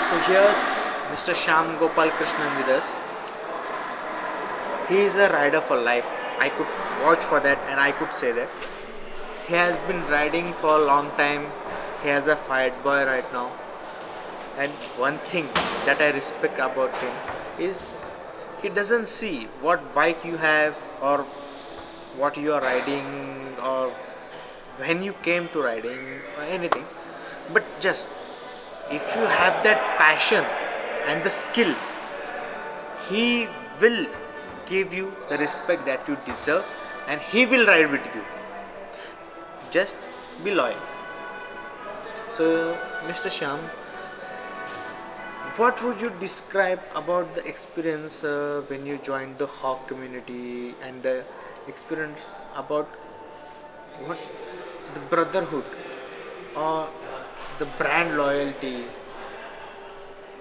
So here's Mr. Shyam Gopal Krishnan with us. He is a rider for life. I could vouch for that and I could say that. He has been riding for a long time. He has a fight boy right now. And one thing that I respect about him is he doesn't see what bike you have or what you are riding or when you came to riding or anything, but just if you have that passion and the skill, he will give you the respect that you deserve and he will ride with you. Just be loyal. So, Mr. Shyam, what would you describe about the experience when you joined the Hawk community and the experience about what the brotherhood or the brand loyalty?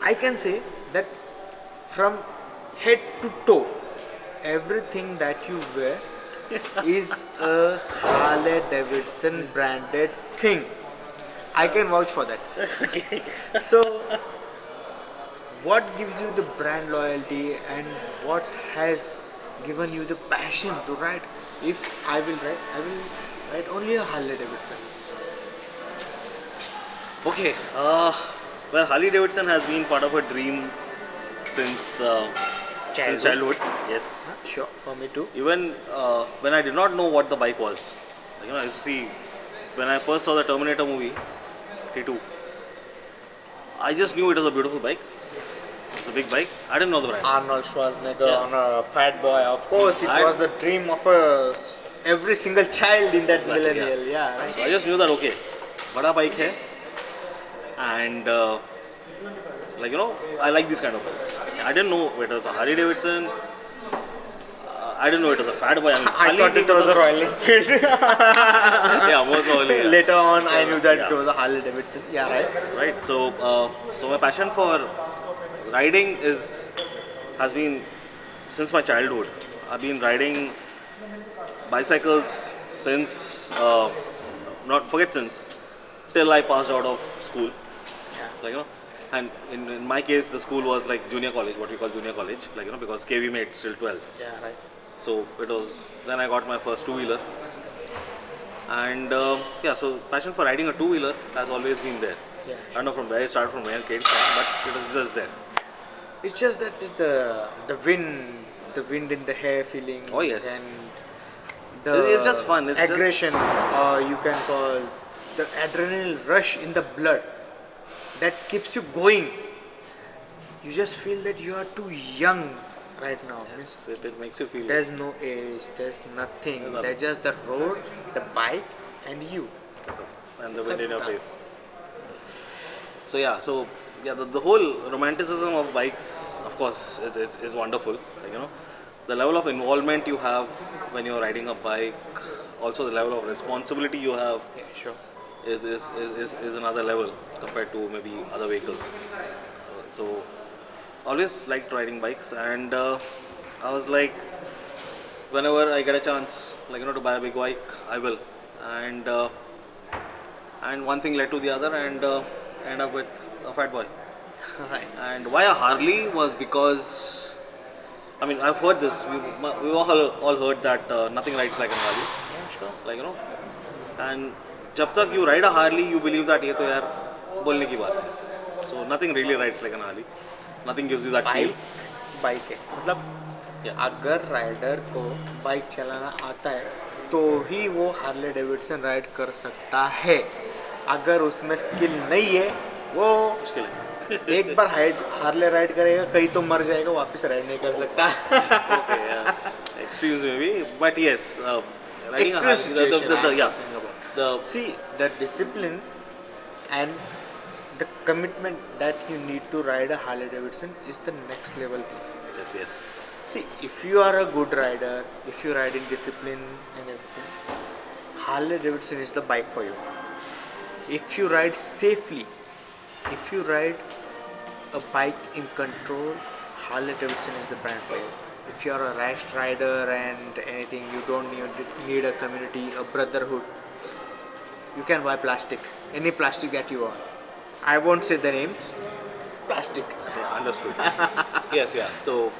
I can say that from head to toe, everything that you wear is a Harley Davidson branded thing. I can vouch for that. Okay. So, what gives you the brand loyalty and what has given you the passion to ride? If I will ride only a Harley Davidson. Okay. Well, Harley Davidson has been part of a dream since childhood. Yes. Sure, for me too. Even when I did not know what the bike was, I used to see when I first saw the Terminator movie, T2. I just knew it was a beautiful bike. It's a big bike. I didn't know the brand. Arnold Schwarzenegger Yeah. on a Fat Boy. Of course, it was the dream of every single child in that Exactly, millennial. Yeah, right. So I just knew that okay, bada bike hai, and I like these kind of bikes. I didn't know it was a Harley Davidson. I didn't know it was a Fat Boy. I Harley thought it did was a the- Royal Enfield. Yeah, most probably. Yeah. Later on, I knew that Yeah. it was a Harley Davidson. Yeah, right. Right. So my passion for riding has been since my childhood. I've been riding bicycles since not forget since till I passed out of school. Yeah. And in my case, the school was like junior college, what we call junior college, because KV made still 12. Yeah, right. So it was then I got my first two-wheeler, and so passion for riding a two-wheeler has always been there. Yeah. I don't know from where it started, from where it came from, but it was just there. It's just that the wind in the hair feeling. Oh, yes. And the It's just fun. It's just- aggression, or you can call the adrenaline rush in the blood that keeps you going. You just feel that you are too young right now. Yes, it makes you feel. There's no age, there's nothing. There's nothing. There's just the road, the bike, and you. And the wind in your face. The whole romanticism of bikes, of course, is wonderful. The level of involvement you have when you're riding a bike, also the level of responsibility you have Yeah, sure. is another level compared to maybe other vehicles. So, always liked riding bikes, and I was like, whenever I get a chance, to buy a big bike, I will. And one thing led to the other, and end up with a Fat Boy. Right. And why a Harley was because, I've heard this. We all heard that nothing rides like a Harley. Yeah, sure. And जब तक you ride a Harley, you believe that ये तो यार बोलने की बात है. So nothing really rides like a Harley. Nothing gives you that feel. Bike है मतलब Yeah. अगर राइडर को बाइक चलाना आता है तो ही वो हार्ले डेविडसन राइड कर सकता है. अगर उसमें स्किल नहीं है वो मुश्किल है. एक बार हार्ले राइड करेगा कहीं तो मर जाएगा, वापस राइड नहीं कर सकता. Okay, yeah. Extremes maybe, but yes, riding a Extreme Harley. situation I'm Yeah. talking about. The See, the discipline and the commitment that you need to ride a Harley Davidson is the next level thing. yes. See, if you are a good rider, if you ride in discipline and everything, Harley Davidson is the bike for you. If you ride safely, if you ride a bike in control, Harley Davidson is the brand for you. If you are a rash rider and anything, you don't need a community, a brotherhood, you can buy plastic, any plastic that you want. I won't say the names, plastic. Yeah, understood. Yes, yeah. So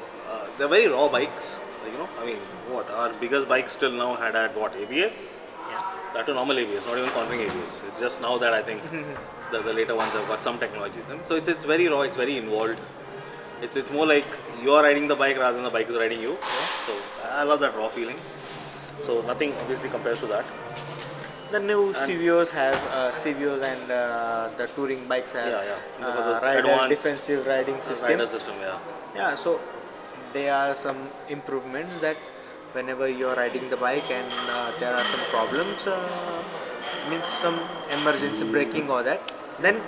they're very raw bikes. Like, I mean, what our biggest bikes till now had what, ABS? Yeah. That to normal ABS, not even config ABS. It's just now that I think the later ones have got some technology. So it's very raw. It's very involved. It's more like you are riding the bike rather than the bike is riding you. So I love that raw feeling. So nothing obviously compares to that. The new And- CVOs have CVOs and the touring bikes have Yeah, yeah. Because this rider advanced defensive riding system. Rider system, yeah. Yeah, so there are some improvements that whenever you're riding the bike and there are some problems, means some emergency braking or that, then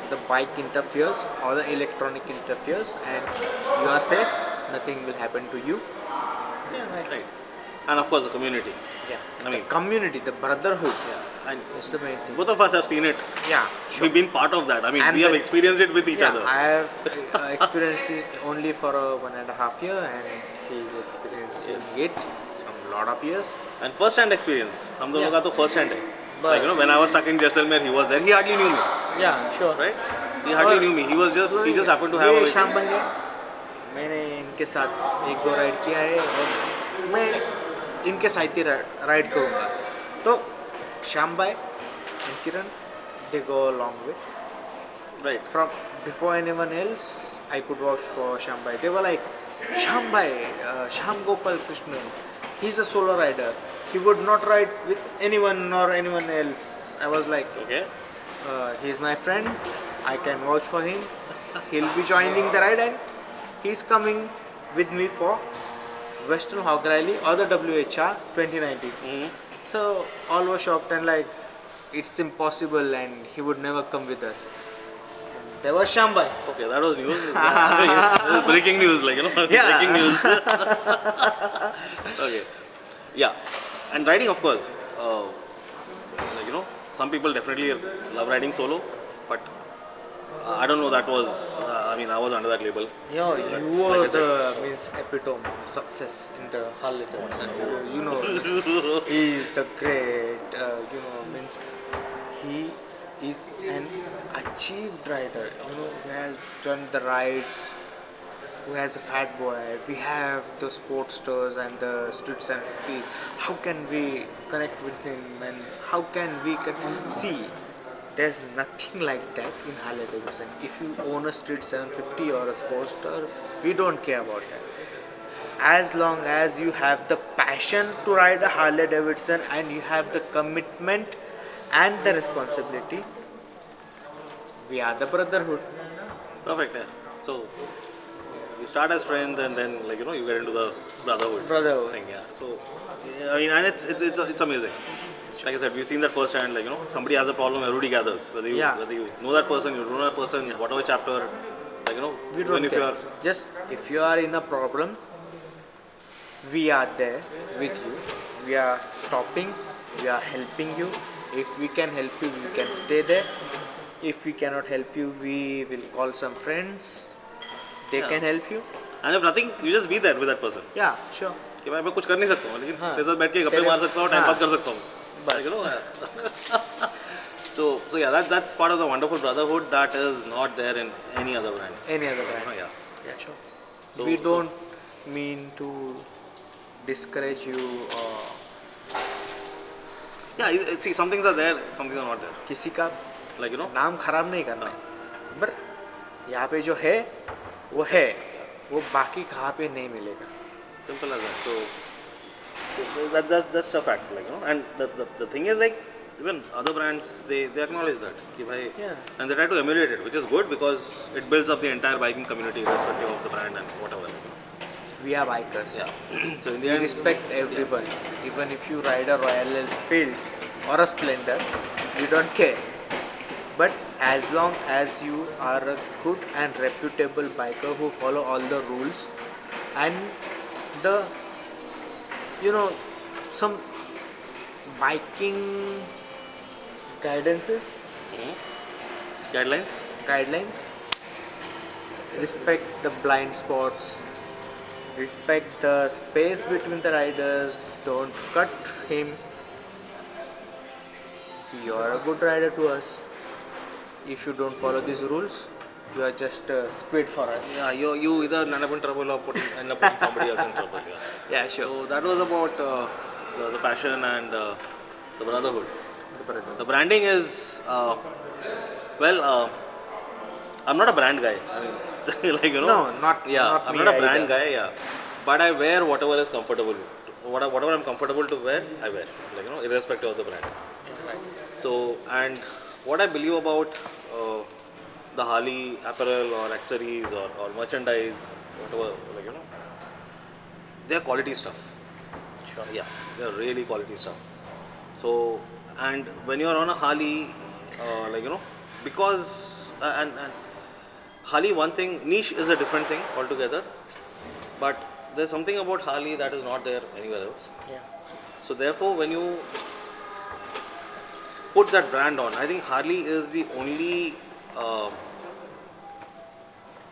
the bike interferes or the electronic interferes and you are safe, nothing will happen to you. Yeah, Right. And of course the community. Yeah. I mean, The community, the brotherhood yeah. And is the main thing. both of us have seen it. Yeah, We've been part of that. I mean, And we have the- experienced it with each yeah, other. I have experienced it only for 1.5 year and he's experiencing Yes. it from lot of years. And first hand experience. हम दोनों Yeah. का तो first hand है. But- Like, when I was stuck in Jaisalmer, he was there. He hardly knew me, Yeah, sure. right? He hardly knew me. He just happened to have ये a शाम भाई है, मैंने इनके साथ 1-2 राइड किया है और मैं इनके साथ ही राइड करूँगा. तो श्याम भाई and Kiran, they go a long way. right. From before anyone else, I could vouch for Shyam Bhai. They were like, Shyam Bhai, Shyam Gopal Krishnan, he's a solo rider. He would not ride with anyone or anyone else. I was like, Okay. he's my friend. I can vouch for him. He'll be joining the ride and he's coming with me for Western Hog Rally or the WHR 2019. Mhm. So all were shocked and like, it's impossible and he would never come with us. There was Shyam Bhai. Okay, that was news. Yeah, breaking news, like, Yeah. breaking news. Okay. Yeah. And riding, of course. Like, some people definitely love riding solo, but I don't know, that was, I mean, I was under that label. Yo, That's you like were I said. the means epitome of success in the Harley Davidson. You know, he is the great. Means he is an achieved rider. Who has done the rides. Who has a fat boy. We have the sportsters and the street centuries. How can we connect with him and how can we see? There's nothing like that in Harley Davidson. If you own a Street 750 or a Sportster, we don't care about that. As long as you have the passion to ride a Harley Davidson and you have the commitment and the responsibility, we are the brotherhood. Perfect, yeah. So, you start as friends and then, like, you get into the brotherhood Brotherhood. thing, yeah. So, yeah, I mean, and it's amazing. Like I said, we've seen that firsthand. Like, somebody has a problem, everybody gathers. Whether you know that person, you don't know that person, whatever chapter, like, We even don't if care. you are, Just if you are in a problem, we are there with you. We are stopping. We are helping you. If we can help you, we can stay there. If we cannot help you, we will call some friends. They Yeah. can help you. and if nothing, you just be there with that person. Yeah, sure. कि भाई मैं कुछ कर नहीं सकता हूँ, लेकिन हाँ. तेरे साथ बैठ के गप्पे तेरे- मार सकता हूँ, टाइम हाँ. पास कर सकता हूँ. बस. Like, so yeah, that's part of the wonderful brotherhood that is not there in any other brand. Any other brand. Yeah. Yeah, sure. So- We so- don't mean to discourage you or Yeah, see, some things are there, some things are not there. किसी का Like, नाम खराब नहीं करना है. पर यहाँ पे जो है वो है, वो बाकी कहाँ पे नहीं मिलेगा. simple as that. So that's just a fact, like, and the thing is, like, even other brands, they acknowledge that, कि भाई, Yeah. and they try to emulate it, which is good because it builds up the entire biking community irrespective of the brand and whatever. We are bikers. Yeah. So in the We end, respect everyone. Even if you ride a Royal Enfield or a Splendor, we don't care. But as long as you are a good and reputable biker who follow all the rules and the some biking guidances, guidelines. respect the blind spots, respect the space between the riders, don't cut him. You are a good rider to us. If you don't follow these rules, You are just squid for us. Yeah, you either end up in trouble or end up putting somebody else in trouble. Yeah. Yeah, sure. So that was about the passion and the brotherhood. The brother. The branding is well. I'm not a brand guy. I mean, like No, not Yeah, not I'm me not a brand either. guy. Yeah, but I wear whatever is comfortable. Whatever I'm comfortable to wear, I wear. Like irrespective of the brand. Right. So and what I believe about the Harley apparel or accessories or merchandise, whatever, they're quality stuff. Sure. Yeah, they're really quality stuff. So, and when you're on a Harley, because and Harley, one thing, niche is a different thing altogether, but there's something about Harley that is not there anywhere else. Yeah. So therefore, when you put that brand on, I think Harley is uh,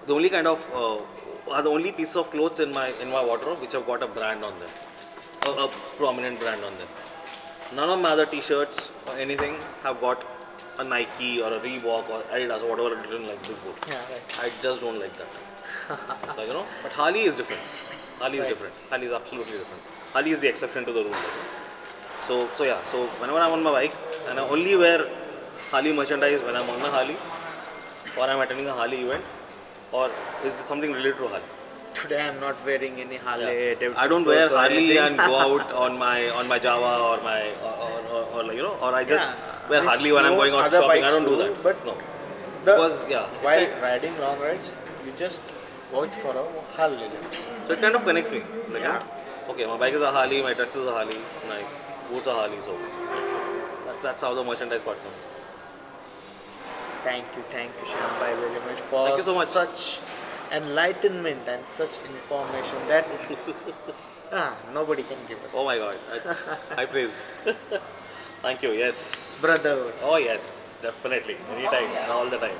the only piece of clothes in my wardrobe which have got a brand on them, a prominent brand on them. None of my other T-shirts or anything have got a Nike or a Reebok or Adidas or whatever written like before. Yeah. Right. I just don't like that. But Harley is different. Harley is Right. different. Harley is absolutely different. Harley is the exception to the rule. So yeah. So whenever I'm on my bike and I only wear Harley merchandise when I'm on my Harley or I'm attending a Harley event or is something related to Harley. Today I'm not wearing any Harley Yeah. Davidson I don't wear clothes or Harley anything. and go out on my Java or my or I just Yeah, wear I Harley when I'm know going out other shopping. I bikes don't do too, that. but No, The- because yeah, While riding long rides, you just watch for a Harley. so it kind of connects me. Yeah. Okay, my bike is a Harley, my dress is a Harley, my boots are Harley, so that's how the merchandise part comes. Thank you, Shyam Bhai, very much for Thank you so much. such enlightenment and such information that nobody can give us. Oh my God, that's high praise. Thank you. Yes, Brother. Oh yes, definitely, anytime and all the time.